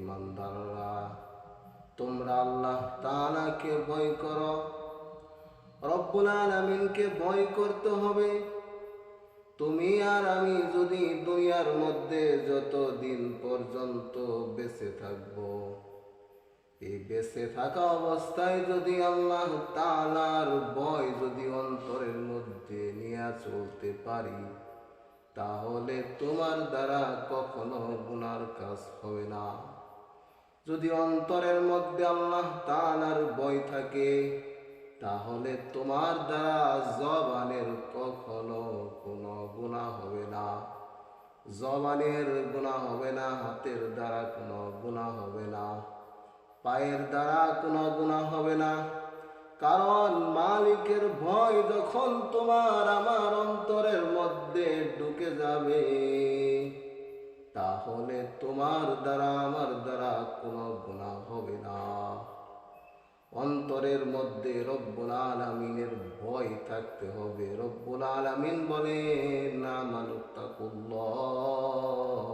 ইমানদাররা, তোমরা আল্লাহ তাআলাকে ভয় করো। রব্বুল আলামিনকে ভয় করতে হবে। তুমি আর আমি যদি দুনিয়ার মধ্যে যতদিন পর্যন্ত বেঁচে থাকব, এই বেঁচে থাকা অবস্থায় যদি আল্লাহ তাআলার ভয় যদি অন্তরের মধ্যে নিয়ে চলতে পারি, তাহলে তোমার দ্বারা কখনো গুনার কাজ হবে না। যদি অন্তরের মধ্যে আল্লাহ তাআলার ভয় থাকে, তাহলে তোমার দ্বারা জবানের কখনো কোনো গুনাহ হবে না। জবানের গুনাহ হবে না, হাতের দ্বারা কোনো গুনাহ হবে না, পায়ের দ্বারা কোনো গুনাহ হবে না। কারণ মালিকের ভয় যখন তোমার আমার অন্তরের মধ্যে ঢুকে যাবে, তাহলে তোমার দ্বারা আমার দ্বারা কোনো গুনাহ হবে না। অন্তরের মধ্যে রব্বুল আলামিনের ভয় থাকতে হবে। রব্বুল আলামিন বলেন, আমানুত্তাকুল্লাহ,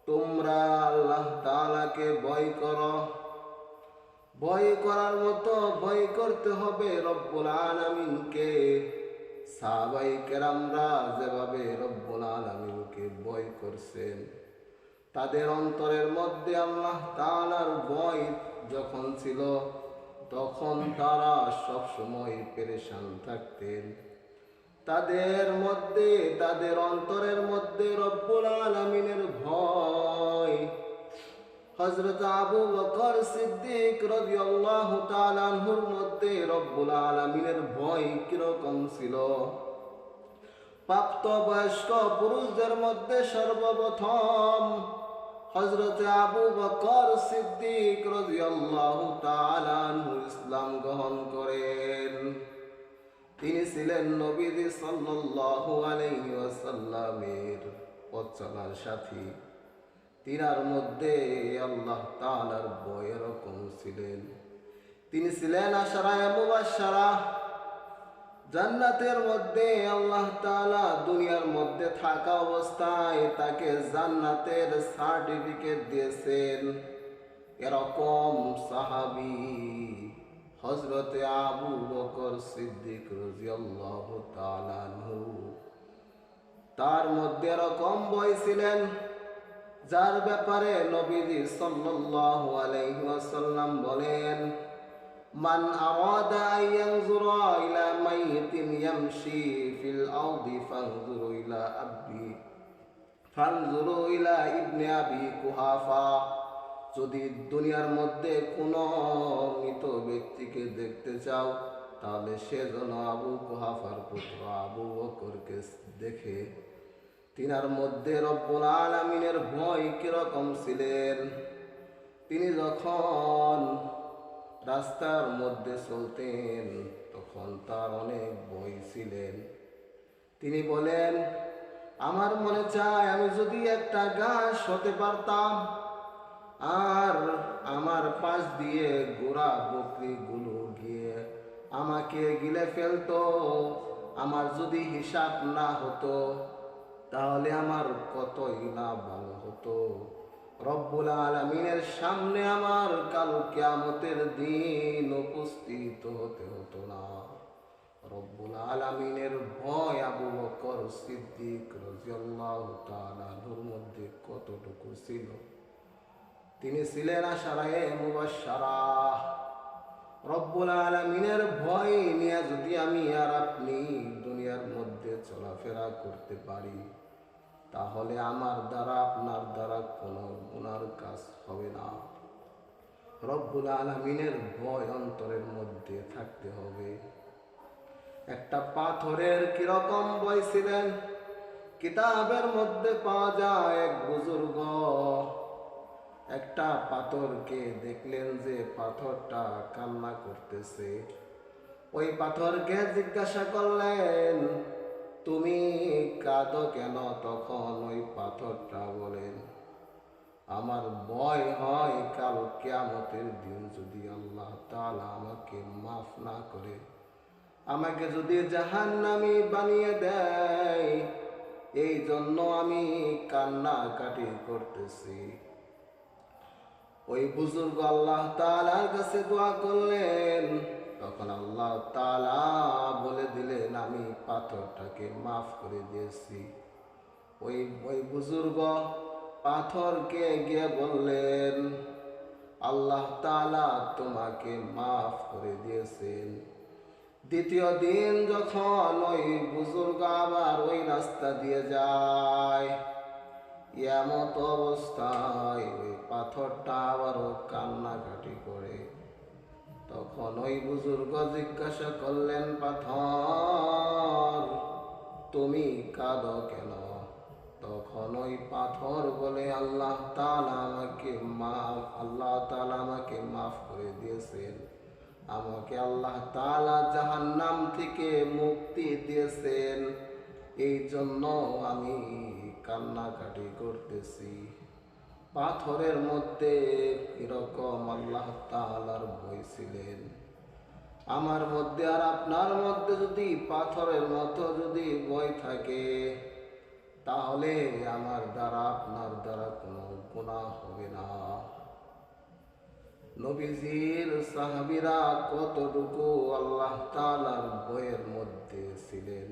তোমরা আল্লাহ তাআলাকে ভয় করো। ভয় করার মতো ভয় করতে হবে রব্বুল আলামিনকে। সাহাবায়ে কেরামরা যেভাবে রব্বুল আলামিনকে ভয় করছেন, তাদের অন্তরের মধ্যে আল্লাহ তাআলার ভয় যখন ছিল, তখন তারা সব সময় পেরেশান থাকতেন। তাদের মধ্যে, তাদের অন্তরের মধ্যে রব্বুল আলামিনের ভয়। হযরত আবু বকর সিদ্দিক রাদিয়াল্লাহু তাআলা আনহুর মধ্যে রব্বুল আলামিনের ভয় কিরকম ছিল? প্রাপ্তবয়স্ক পুরুষদের মধ্যে সর্বপ্রথম হযরত আবু বকর সিদ্দিক রাদিয়াল্লাহু তাআলা আনহু ইসলাম গ্রহণ করেন। তিনি ছিলেন নবীজি সাল্লাল্লাহু আলাইহি ওয়াসাল্লামের পথ চলার সাথী। তিনার মধ্যে আল্লাহ তাআলার ভয় এরকম ছিলেন। তিনি ছিলেন আশারায়ে মুবাশশারা। জান্নাতের মধ্যে আল্লাহ তাআলা দুনিয়ার মধ্যে থাকা অবস্থায় তাকে জান্নাতের সার্টিফিকেট দিয়েছেন। এরকম সাহাবী হযরতে আবু বকর সিদ্দিক রাদিয়াল্লাহু তাআলা আনহু। তার মধ্যে এরকম ভয় ছিলেন, যার ব্যাপারে নবীজি সাল্লাল্লাহু আলাইহি ওয়াসাল্লাম বলেন, মান আরাদা আন ইয়ানজুরা ইলা মাইয়িতিন ইয়ামশি ফিল আরদি ফানজুরু ইলা ইবনে আবি কুহাফা। যদি দুনিয়ার মধ্যে কোনো মৃত ব্যক্তিকে দেখতে চাও, তাহলে সে যেন আবু কুহাফার পুত্র আবু বকরকে দেখে। তিনার মধ্যে রব্বুল আলামিনের ভয় কিরকম ছিলেন? তিনি যখন রাস্তার মধ্যে চলতেন, তখন তার অনেক ভয় ছিলেন। তিনি বলেন, আমার মনে চায় আমি যদি একটা ঘাস হতে পারতাম, আর আমার পাশ দিয়ে গোরা বকরিগুলো গিয়ে আমাকে গিলে ফেলতো, আমার যদি হিসাব না হতো, তাহলে আমার কতই না ভালো হতো। রব্বুল আলামিনের সামনে আমার কাল কিয়ামতের দিন উপস্থিত হতে হতো না। রব্বুল আলামিনের ভয় আবু বকর সিদ্দিক রাদিয়াল্লাহু তাআলা আনহুর মধ্যে কতটুকু ছিল? তিনি ছিলেন আশারায়ে মুবাশশারা। রব্বুল আলামিনের ভয় নিয়ে যদি আমি আর আপনি দুনিয়ার মধ্যে চলাফেরা করতে পারি, তাহলে আমার দ্বারা আপনার দ্বারা কোনো গুনার কাজ হবে না। রব্বুল আলামিনের ভয় অন্তরের মধ্যে থাকতে হবে। একটা পাথরের কিরকম ভয় ছিলেন? কিতাবের মধ্যে পাওয়া যায়, এক বুজুর্গ একটা পাথরকে দেখলেন যে পাথরটা কান্না করতেছে। ওই পাথরকে জিজ্ঞাসা করলেন, তুমি কাঁদো কেন? তখন ওই পাথরটা বলেন, আমার ভয় হয় কাল কিয়ামতের দিন যদি আল্লাহ তাআলা আমাকে মাফ না করে, আমাকে যদি জাহান্নামী বানিয়ে দেয়, এই জন্য আমি কান্নাকাটি করতেছি। ওই বুজুর্গ আল্লাহ তাআলার কাছে দোয়া করলেন। তখন আল্লাহ তাআলা বলে দিলেন, আমি পাথরটাকে মাফ করে দিয়েছি। ওই ওই বুজুর্গ পাথরকে গিয়ে বললেন, আল্লাহ তাআলা তোমাকে মাফ করে দিয়েছেন। দ্বিতীয় দিন যখন ওই বুজুর্গ আবার ওই রাস্তা দিয়ে যায়, এমত অবস্থায় ওই পাথরটা আবারও কান্নাকাটি করে। তখন ওই বুজুর্গ জিজ্ঞাসা করলেন, পাথর তুমি কাঁদো কেন? তখন ওই পাথর বলে, আল্লাহ তাআলা আমাকে মাফ করে দিয়েছেন। আমাকে আল্লাহ তাআলা জাহান্নাম থেকে মুক্তি দিয়েছেন, এই জন্য আমি কান্নাকাটি করতেছি। পাথরের মধ্যে এরকম আল্লাহ তাআলার ভয় ছিলেন। আমার মধ্যে আর আপনার মধ্যে যদি পাথরের মতো যদি ভয় থাকে, তাহলে আমার দ্বারা আপনার দ্বারা কোনো গুনাহ হবে না। নবীজির সাহাবীরা কতটুকু আল্লাহ তাআলার ভয়ের মধ্যে ছিলেন,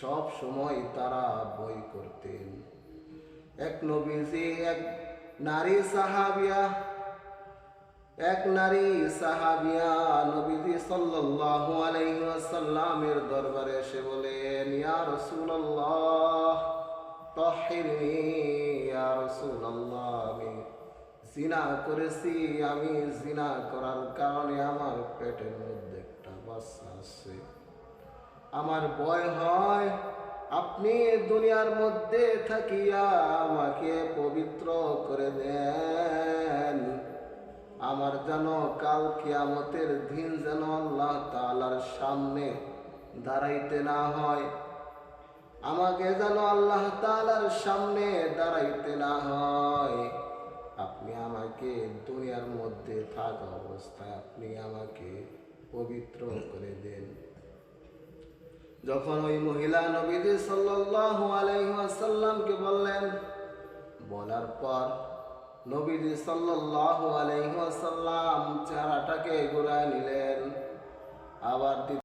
সব সময় তারা ভয় করতেন। এক নারী সাহাবিয়া নবীজি সাল্লাল্লাহু আলাইহি ওয়াসাল্লামের দরবারে এসে বলেন, ইয়া রাসূলুল্লাহ তাহহিরনি, ইয়া রাসূলুল্লাহ আমি জিনা করেছি, আমি জিনা করার কারণে আমার পেটের মধ্যে একটা বাচ্চা আছে। আমার ভয় হয় আপনি দুনিয়ার মধ্যে থাকিয়া আমাকে পবিত্র করে দেন, আমার যেন কাল কিয়ামতের দিন যেন আল্লাহ তাআলার সামনে দাঁড়াইতে না হয়, আমাকে যেন আল্লাহ তাআলার সামনে দাঁড়াইতে না হয়। আপনি আমাকে দুনিয়ার মধ্যে থাকা অবস্থায় আপনি আমাকে পবিত্র করে দেন। যখন ওই মহিলা নবীজি সাল্লাল্লাহু আলাইহি ওয়াসাল্লামকে বললেন, বলার পর নবীজি সাল্লাল্লাহু আলাইহি ওয়াসাল্লাম চেহারাটাকে ঘুরায় নিলেন। আবার